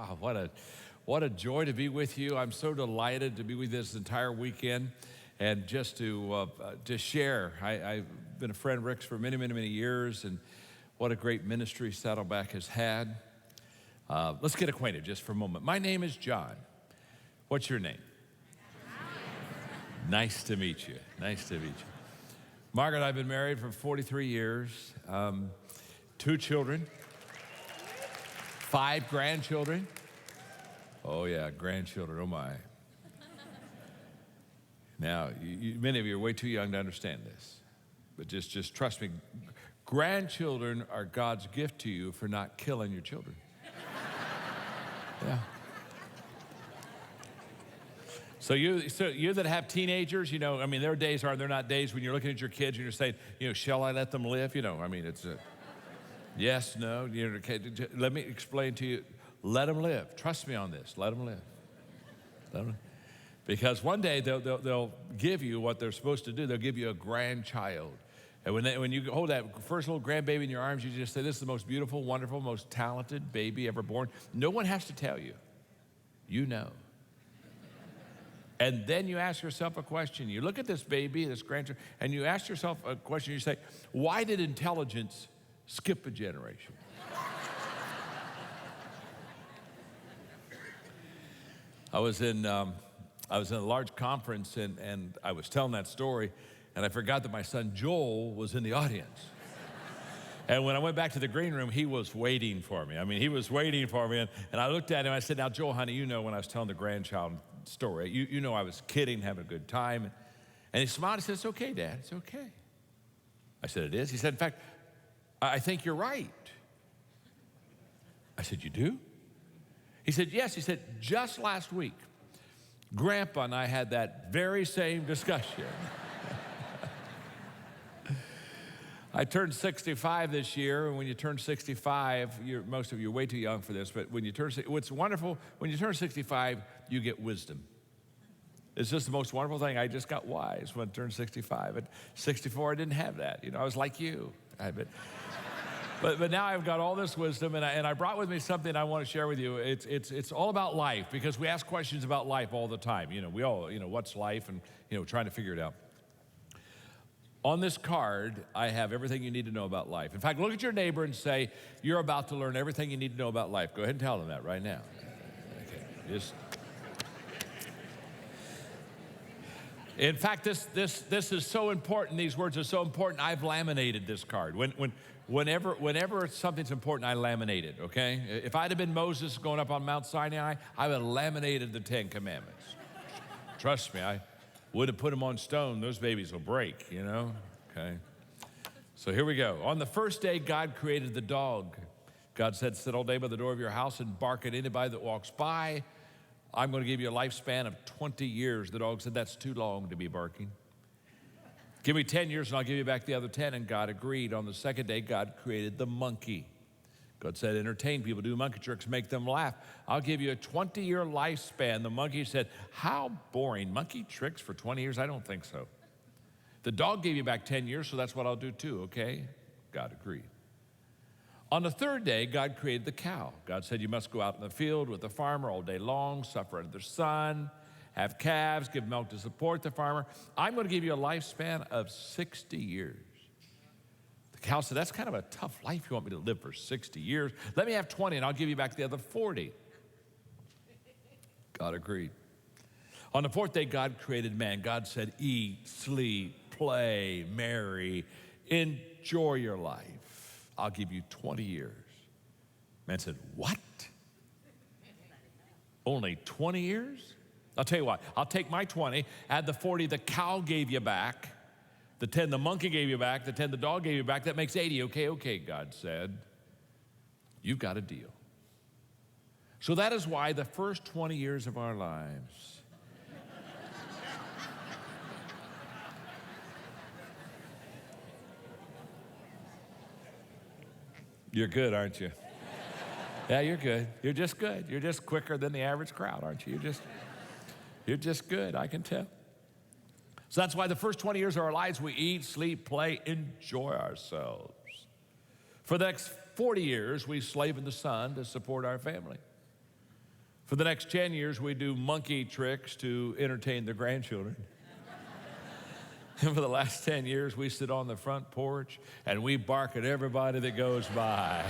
Wow, what a joy to be with you. I'm so delighted to be with you this entire weekend and just to share. I've been a friend of Rick's for many, many, many years, and what a great ministry Saddleback has had. Let's get acquainted just for a moment. My name is John. What's your name? Nice to meet you. Nice to meet you. Margaret and I have been married for 43 years, 2 children, 5 grandchildren. Oh yeah, grandchildren, oh my. Now, many of you are way too young to understand this, but just trust me, grandchildren are God's gift to you for not killing your children. Yeah. So you that have teenagers, there are days, they're not days when you're looking at your kids and you're saying, shall I let them live? It's a yes, no. Let me explain to you. Let them live. Trust me on this. Let them live. Let them live. Because one day they'll give you what they're supposed to do. They'll give you a grandchild. And when you hold that first little grandbaby in your arms, you just say, this is the most beautiful, wonderful, most talented baby ever born. No one has to tell you. You know. And then you ask yourself a question. You look at this baby, this grandchild, and you ask yourself a question. You say, why did intelligence skip a generation? I was in a large conference, and I was telling that story, and I forgot that my son Joel was in the audience. And when I went back to the green room, he was waiting for me. He was waiting for me, and I looked at him, I said, now, Joel, honey, when I was telling the grandchild story, you know I was kidding, having a good time. And he smiled, he said, it's okay, Dad, it's okay. I said, it is? He said, in fact, I think you're right. I said, you do? He said, yes. He said, just last week, Grandpa and I had that very same discussion. I turned 65 this year, and when you turn 65, most of you are way too young for this, but what's wonderful, when you turn 65, you get wisdom. It's just the most wonderful thing. I just got wise when I turned 65. At 64, I didn't have that. I was like you. But now I've got all this wisdom, and I brought with me something I want to share with you. It's all about life, because we ask questions about life all the time. We all, what's life, and, trying to figure it out. On this card, I have everything you need to know about life. In fact, look at your neighbor and say, you're about to learn everything you need to know about life. Go ahead and tell them that right now. Okay. In fact, this is so important. These words are so important. I've laminated this card. Whenever something's important, I laminate it, okay? If I'd have been Moses going up on Mount Sinai, I would have laminated the 10 Commandments. Trust me, I would have put them on stone. Those babies will break, okay? So here we go. On the first day, God created the dog. God said, sit all day by the door of your house and bark at anybody that walks by. I'm going to give you a lifespan of 20 years. The dog said, that's too long to be barking. Give me 10 years and I'll give you back the other 10. And God agreed. On the second day, God created the monkey. God said, entertain people, do monkey tricks, make them laugh. I'll give you a 20-year lifespan. The monkey said, how boring. Monkey tricks for 20 years? I don't think so. The dog gave you back 10 years, so that's what I'll do too, okay? God agreed. On the third day, God created the cow. God said, you must go out in the field with the farmer all day long, suffer under the sun, have calves, give milk to support the farmer. I'm going to give you a lifespan of 60 years. The cow said, that's kind of a tough life you want me to live for 60 years. Let me have 20 and I'll give you back the other 40. God agreed. On the fourth day, God created man. God said, eat, sleep, play, marry, enjoy your life. I'll give you 20 years. Man said, what? Only 20 years? I'll tell you what, I'll take my 20, add the 40 the cow gave you back, the 10 the monkey gave you back, the 10 the dog gave you back. That makes 80. Okay, God said. You've got a deal. So that is why the first 20 years of our lives You're good, aren't you? Yeah, you're good. You're just good. You're just quicker than the average crowd, aren't you? You're just good, I can tell. So that's why the first 20 years of our lives, we eat, sleep, play, enjoy ourselves. For the next 40 years, we slave in the sun to support our family. For the next 10 years, we do monkey tricks to entertain the grandchildren. And for the last 10 years, we sit on the front porch and we bark at everybody that goes by.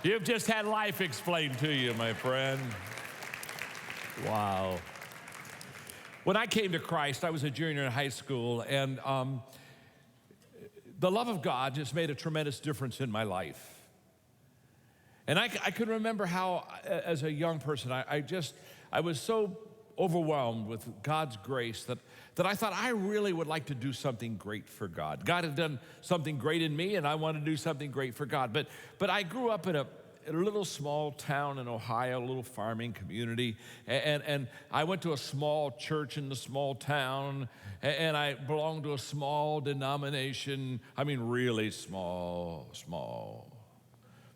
You've just had life explained to you, my friend. Wow. When I came to Christ, I was a junior in high school, and the love of God just made a tremendous difference in my life. And I could remember how, as a young person, I was so overwhelmed with God's grace that I thought I really would like to do something great for God. God had done something great in me, and I wanted to do something great for God. But I grew up in a little small town in Ohio, a little farming community, and I went to a small church in the small town, and I belonged to a small denomination. I mean, really small.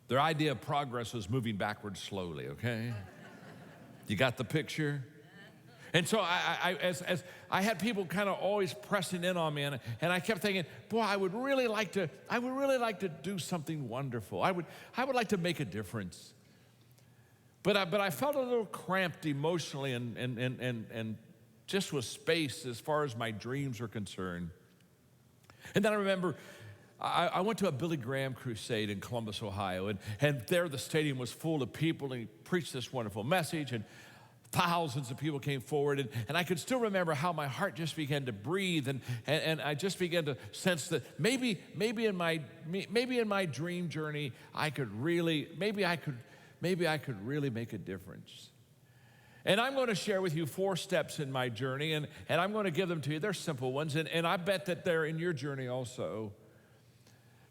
Their idea of progress was moving backwards slowly, okay? You got the picture? And so as I had people kind of always pressing in on me, and I kept thinking, boy, I would really like to do something wonderful. I would like to make a difference. But I felt a little cramped emotionally and just with space as far as my dreams were concerned. And then I remember I went to a Billy Graham crusade in Columbus, Ohio, and there the stadium was full of people, and he preached this wonderful message, and thousands of people came forward, and I could still remember how my heart just began to breathe, and I just began to sense that maybe in my dream journey I could really make a difference. And I'm going to share with you 4 steps in my journey, and I'm going to give them to you. They're simple ones, and I bet that they're in your journey also.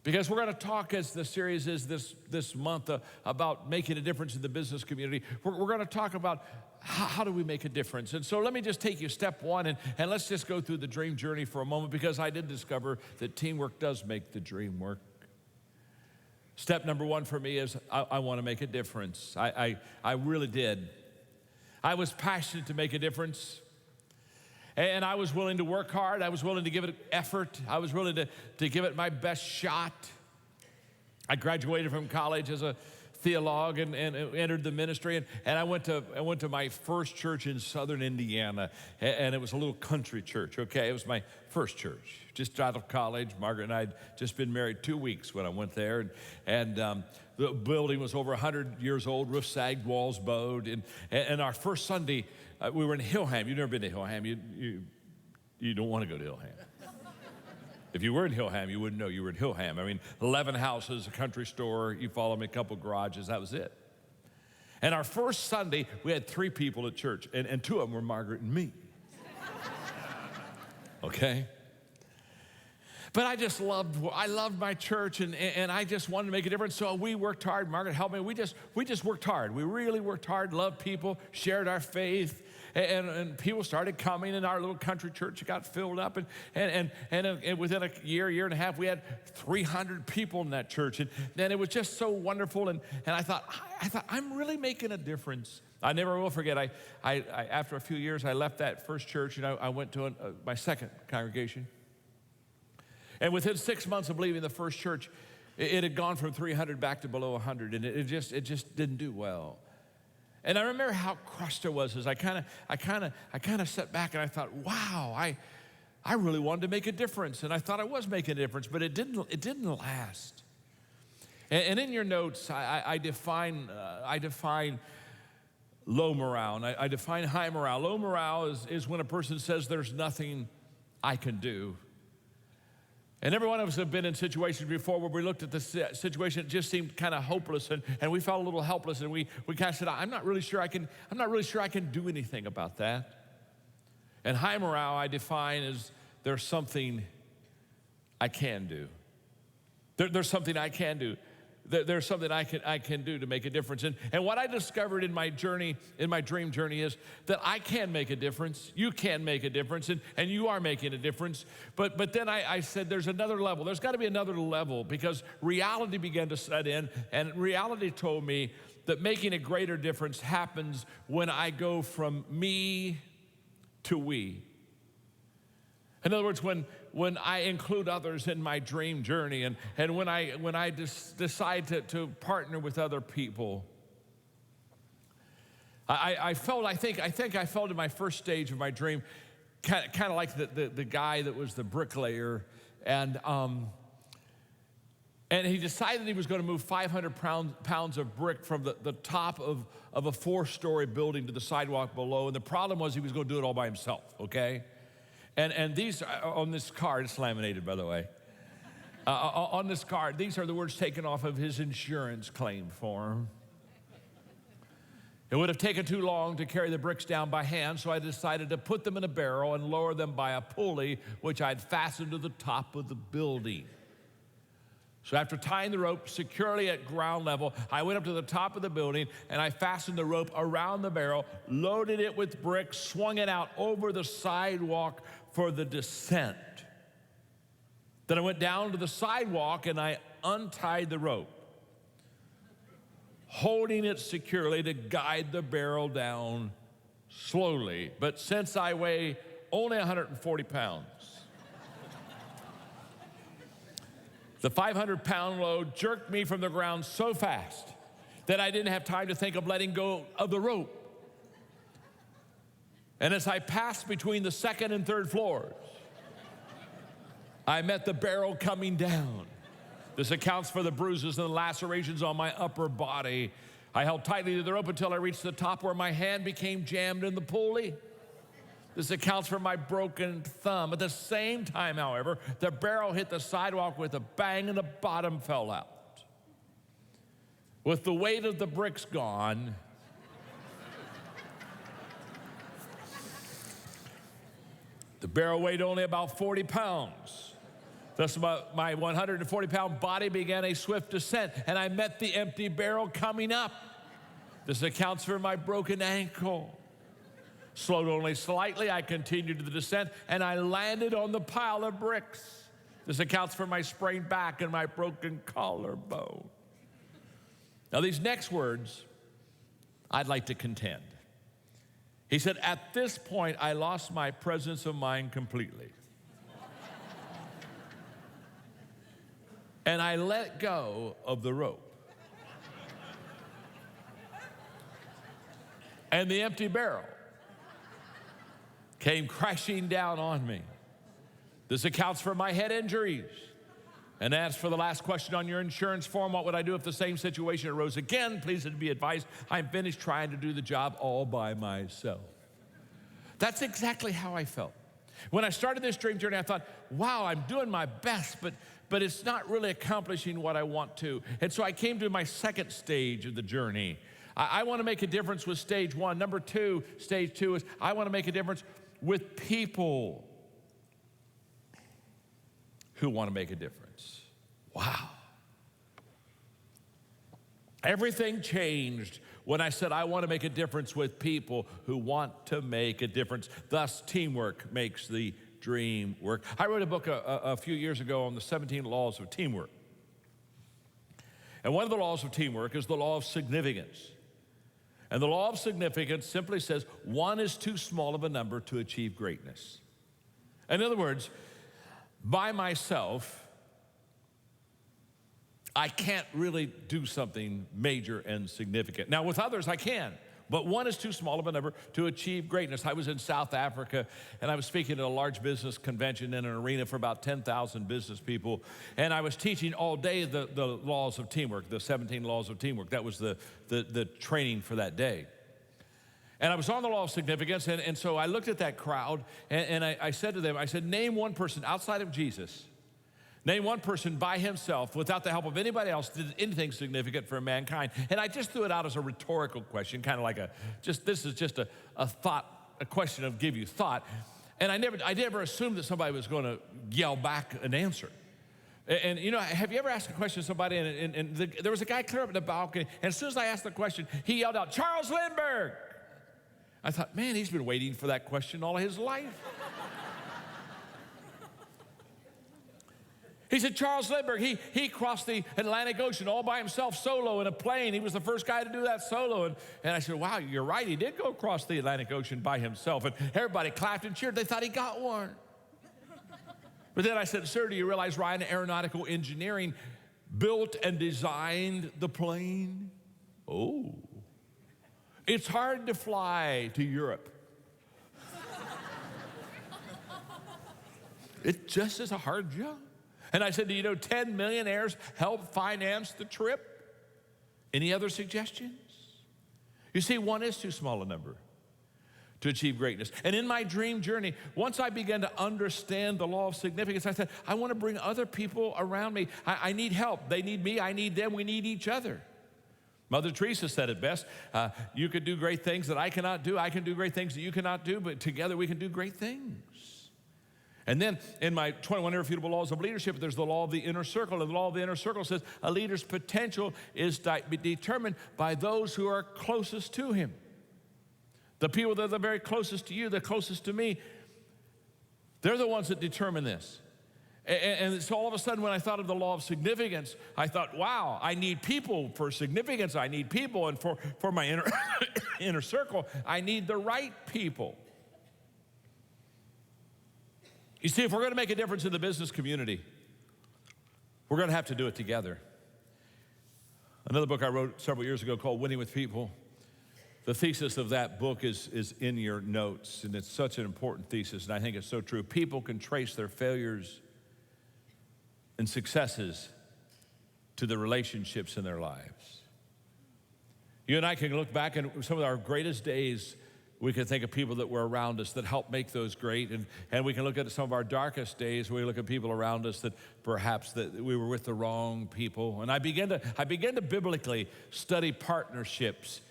Because we're going to talk, as the series is this month, about making a difference in the business community. We're going to talk about how do we make a difference. And so let me just take you step 1, and let's just go through the dream journey for a moment, because I did discover that teamwork does make the dream work. Step number 1 for me is I want to make a difference. I really did. I was passionate to make a difference. And I was willing to work hard. I was willing to give it effort. I was willing to give it my best shot. I graduated from college as a theologian and entered the ministry. And I went to my first church in southern Indiana. And it was a little country church, okay? It was my first church. Just out of college. Margaret and I had just been married 2 weeks when I went there. And the building was over 100 years old. Roof sagged, walls bowed. And our first Sunday, we were in Hillham. You've never been to Hillham. You don't want to go to Hillham. If you were in Hillham, you wouldn't know you were in Hillham. I mean, 11 houses, a country store. You follow me, a couple garages. That was it. And our first Sunday, we had 3 people at church, and 2 of them were Margaret and me. Okay? But I loved my church, and I just wanted to make a difference. So we worked hard. Margaret helped me. We just worked hard. We really worked hard, loved people, shared our faith, and people started coming, and our little country church got filled up. And within a year and a half, we had 300 people in that church. And it was just so wonderful. And I thought, I'm really making a difference. I never will forget, I after a few years, I left that first church, and I went to my second congregation. And within 6 months of leaving the first church, it had gone from 300 back to below 100, and it just didn't do well. And I remember how crushed I was as I kind of sat back and I thought, wow, I really wanted to make a difference, and I thought I was making a difference, but it didn't last. And in your notes, I define low morale, and I define high morale. Low morale is when a person says there's nothing I can do. And every one of us have been in situations before where we looked at the situation, it just seemed kind of hopeless, and we felt a little helpless, and we kind of said, I'm not really sure I can do anything about that. And high morale I define as there's something I can do. There's something I can do. There's something I can do to make a difference. And what I discovered in my journey, in my dream journey, is that I can make a difference. You can make a difference, and you are making a difference. But then I said there's another level. There's got to be another level, because reality began to set in, and reality told me that making a greater difference happens when I go from me to we. In other words, when I include others in my dream journey, and when I decide to partner with other people. I think I felt in my first stage of my dream, kind of like the guy that was the bricklayer, and he decided he was going to move 500 pounds of brick from the top of a 4-story building to the sidewalk below. And the problem was he was going to do it all by himself, okay? And these, on this card, it's laminated, by the way. On this card, these are the words taken off of his insurance claim form. It would have taken too long to carry the bricks down by hand, so I decided to put them in a barrel and lower them by a pulley, which I'd fastened to the top of the building. So after tying the rope securely at ground level, I went up to the top of the building and I fastened the rope around the barrel, loaded it with bricks, swung it out over the sidewalk for the descent. Then I went down to the sidewalk and I untied the rope, holding it securely to guide the barrel down slowly. But since I weigh only 140 pounds, the 500-pound load jerked me from the ground so fast that I didn't have time to think of letting go of the rope. And as I passed between the second and third floors, I met the barrel coming down. This accounts for the bruises and the lacerations on my upper body. I held tightly to the rope until I reached the top where my hand became jammed in the pulley. This accounts for my broken thumb. At the same time, however, the barrel hit the sidewalk with a bang and the bottom fell out. With the weight of the bricks gone, the barrel weighed only about 40 pounds. Thus, my 140-pound body began a swift descent, and I met the empty barrel coming up. This accounts for my broken ankle. Slowed only slightly, I continued the descent, and I landed on the pile of bricks. This accounts for my sprained back and my broken collarbone. Now, these next words, I'd like to contend. He said, at this point, I lost my presence of mind completely. And I let go of the rope. And the empty barrel came crashing down on me. This accounts for my head injuries. And as for the last question on your insurance form, what would I do if the same situation arose again? Please be advised, I'm finished trying to do the job all by myself. That's exactly how I felt. When I started this dream journey, I thought, wow, I'm doing my best, but it's not really accomplishing what I want to. And so I came to my second stage of the journey. I want to make a difference with stage one. Number two, stage two is I want to make a difference with people who want to make a difference. Wow. Everything changed when I said I want to make a difference with people who want to make a difference. Thus, teamwork makes the dream work. I wrote a book a few years ago on the 17 laws of teamwork. And one of the laws of teamwork is the law of significance. And the law of significance simply says one is too small of a number to achieve greatness. In other words, by myself, I can't really do something major and significant. Now, with others, I can, but one is too small of a number to achieve greatness. I was in South Africa, and I was speaking at a large business convention in an arena for about 10,000 business people, and I was teaching all day the laws of teamwork, the 17 laws of teamwork. That was the training for that day. And I was on the law of significance, and so I looked at that crowd, and I said to them, I said, name one person outside of Jesus, name one person by himself without the help of anybody else did anything significant for mankind. And I just threw it out as a rhetorical question, kind of like this is just a thought, a question of give you thought. And I never assumed that somebody was going to yell back an answer. And you know, have you ever asked a question to somebody and there was a guy clear up in the balcony, and as soon as I asked the question, he yelled out, Charles Lindbergh. I thought, man, he's been waiting for that question all his life. He said, Charles Lindbergh, he crossed the Atlantic Ocean all by himself, solo, in a plane. He was the first guy to do that solo. And I said, wow, you're right. He did go across the Atlantic Ocean by himself. And everybody clapped and cheered. They thought he got one. But then I said, sir, do you realize Ryan Aeronautical Engineering built and designed the plane? Oh. It's hard to fly to Europe. It just is a hard job. And I said, do you know 10 millionaires help finance the trip? Any other suggestions? You see, one is too small a number to achieve greatness. And in my dream journey, once I began to understand the law of significance, I said, I want to bring other people around me. I need help. They need me. I need them. We need each other. Mother Teresa said it best. You can do great things that I cannot do. I can do great things that you cannot do, but together we can do great things. And then in my 21 Irrefutable Laws of Leadership, there's the law of the inner circle. And the law of the inner circle says a leader's potential is determined by those who are closest to him. The people that are the very closest to you, the closest to me, they're the ones that determine this. And so all of a sudden when I thought of the law of significance, I thought, wow, I need people for significance. I need people, and for my inner circle, I need the right people. You see, if we're going to make a difference in the business community, we're going to have to do it together. Another book I wrote several years ago called Winning with People. The thesis of that book is in your notes, and it's such an important thesis, and I think it's so true. People can trace their failures and successes to the relationships in their lives. You and I can look back at some of our greatest days. We can think of people that were around us that helped make those great, and we can look at some of our darkest days where we look at people around us that perhaps that we were with the wrong people. And I began to biblically study partnerships,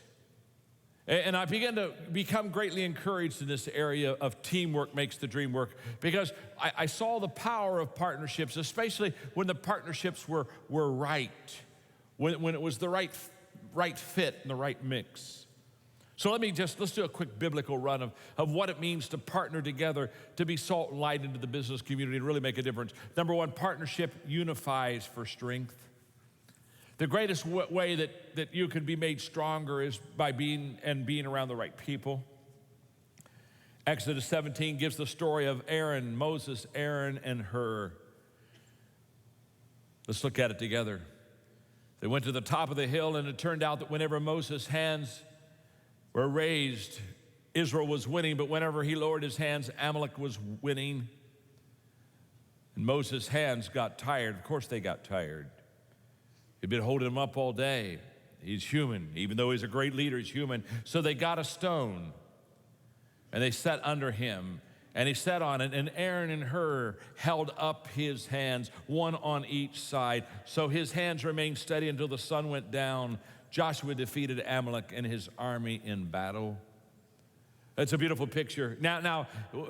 and I began to become greatly encouraged in this area of teamwork makes the dream work, because I saw the power of partnerships, especially when the partnerships were right, when it was the right fit and the right mix. So let's do a quick biblical run of what it means to partner together to be salt and light into the business community and really make a difference. Number one, partnership unifies for strength. The greatest way that you can be made stronger is by being around the right people. Exodus 17 gives the story of Moses, Aaron, and Hur. Let's look at it together. They went to the top of the hill, and it turned out that whenever Moses' hands were raised, Israel was winning, but whenever he lowered his hands, Amalek was winning. And Moses' hands got tired. Of course they got tired. He'd been holding him up all day. He's human. Even though he's a great leader, he's human. So they got a stone, and they set under him, and he sat on it, and Aaron and Hur held up his hands, one on each side. So his hands remained steady until the sun went down. Joshua defeated Amalek and his army in battle. It's a beautiful picture. Now,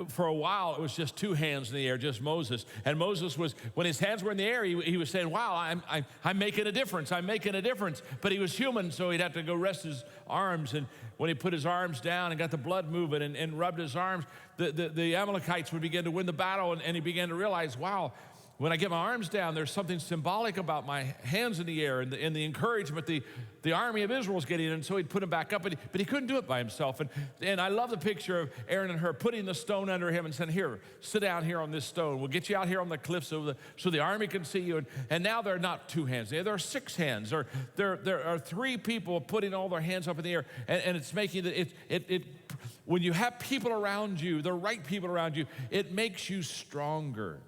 for a while, it was just two hands in the air, just Moses. And Moses was, when his hands were in the air, he was saying, wow, I'm making a difference. I'm making a difference. But he was human, so he'd have to go rest his arms. And when he put his arms down and got the blood moving and rubbed his arms, the Amalekites would begin to win the battle. And he began to realize, wow, when I get my arms down, there's something symbolic about my hands in the air and the encouragement the army of Israel was getting. And so he'd put them back up, but he couldn't do it by himself. And I love the picture of Aaron and Hur putting the stone under him and saying, here, sit down here on this stone. We'll get you out here on the cliff so the army can see you. And now there are not two hands. There are six hands. There are three people putting all their hands up in the air. And it's making it when you have people around you, the right people around you, it makes you stronger.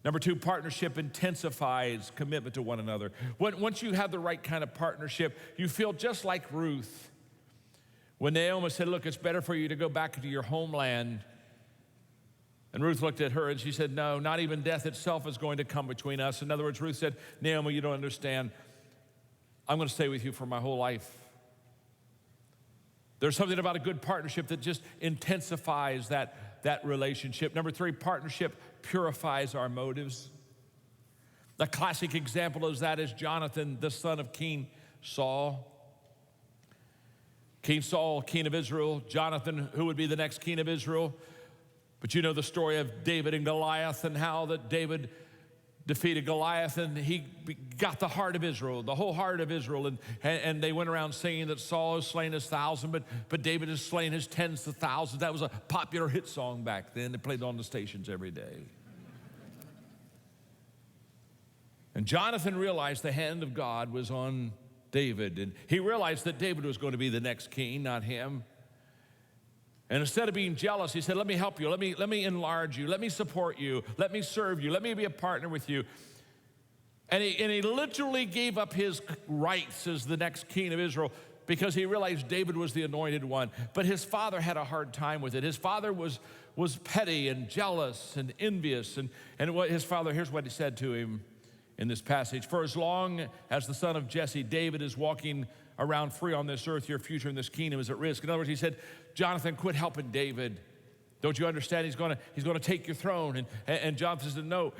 Number two, partnership intensifies commitment to one another. Once you have the right kind of partnership, you feel just like Ruth. When Naomi said, look, it's better for you to go back to your homeland. And Ruth looked at her and she said, no, not even death itself is going to come between us. In other words, Ruth said, Naomi, you don't understand. I'm going to stay with you for my whole life. There's something about a good partnership that just intensifies that relationship. Number three, partnership purifies our motives. The classic example of that is Jonathan, the son of King Saul. King Saul, king of Israel. Jonathan, who would be the next king of Israel. But you know the story of David and Goliath and how that David defeated Goliath, and he got the heart of Israel, the whole heart of Israel, and they went around singing that Saul has slain his 1,000, but David has slain his tens of thousands. That was a popular hit song back then. They played it on the stations every day. And Jonathan realized the hand of God was on David. And he realized that David was going to be the next king, not him. And instead of being jealous, he said, let me help you. Let me enlarge you. Let me support you. Let me serve you. Let me be a partner with you. And he literally gave up his rights as the next king of Israel because he realized David was the anointed one. But his father had a hard time with it. His father was petty and jealous and envious. And what his father, here's what he said to him in this passage. For as long as the son of Jesse, David, is walking around free on this earth, your future in this kingdom is at risk. In other words, he said, Jonathan, quit helping David. Don't you understand? He's going to take your throne. And Jonathan said, no.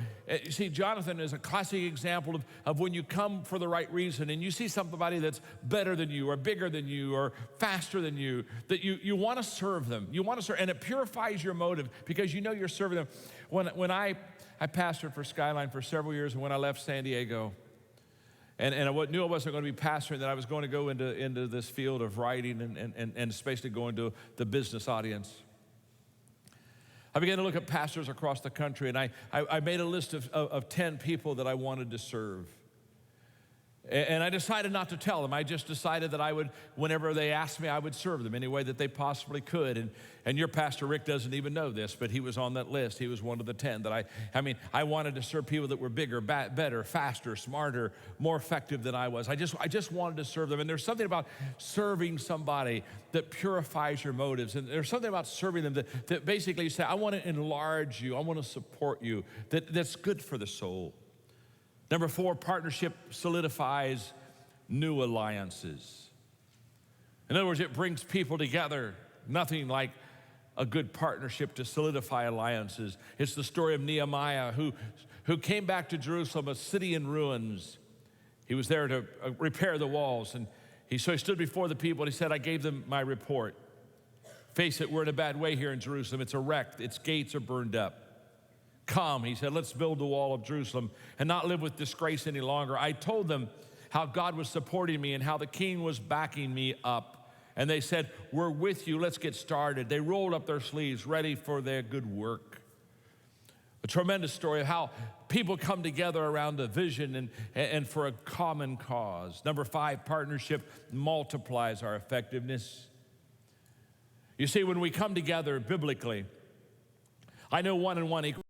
You see, Jonathan is a classic example of when you come for the right reason and you see somebody that's better than you or bigger than you or faster than you, that you want to serve them. You want to serve, and it purifies your motive because you know you're serving them. When I pastored for Skyline for several years, and when I left San Diego, and I knew I wasn't going to be pastoring, that I was going to go into this field of writing and especially go into the business audience. I began to look at pastors across the country, and I made a list of 10 people that I wanted to serve. And I decided not to tell them. I just decided that I would, whenever they asked me, I would serve them any way that they possibly could. And your pastor, Rick, doesn't even know this, but he was on that list. He was one of the 10 that I wanted to serve people that were bigger, better, faster, smarter, more effective than I was. I just wanted to serve them. And there's something about serving somebody that purifies your motives. And there's something about serving them that basically you say, I want to enlarge you. I want to support you. That's good for the soul. Number 4, partnership solidifies new alliances. In other words, it brings people together. Nothing like a good partnership to solidify alliances. It's the story of Nehemiah who came back to Jerusalem, a city in ruins. He was there to repair the walls. And so he stood before the people and he said, I gave them my report. Face it, we're in a bad way here in Jerusalem. It's a wreck. Its gates are burned up. Come, he said, let's build the wall of Jerusalem and not live with disgrace any longer. I told them how God was supporting me and how the king was backing me up. And they said, we're with you, let's get started. They rolled up their sleeves, ready for their good work. A tremendous story of how people come together around a vision and for a common cause. Number 5, partnership multiplies our effectiveness. You see, when we come together biblically, I know 1 and 1 equals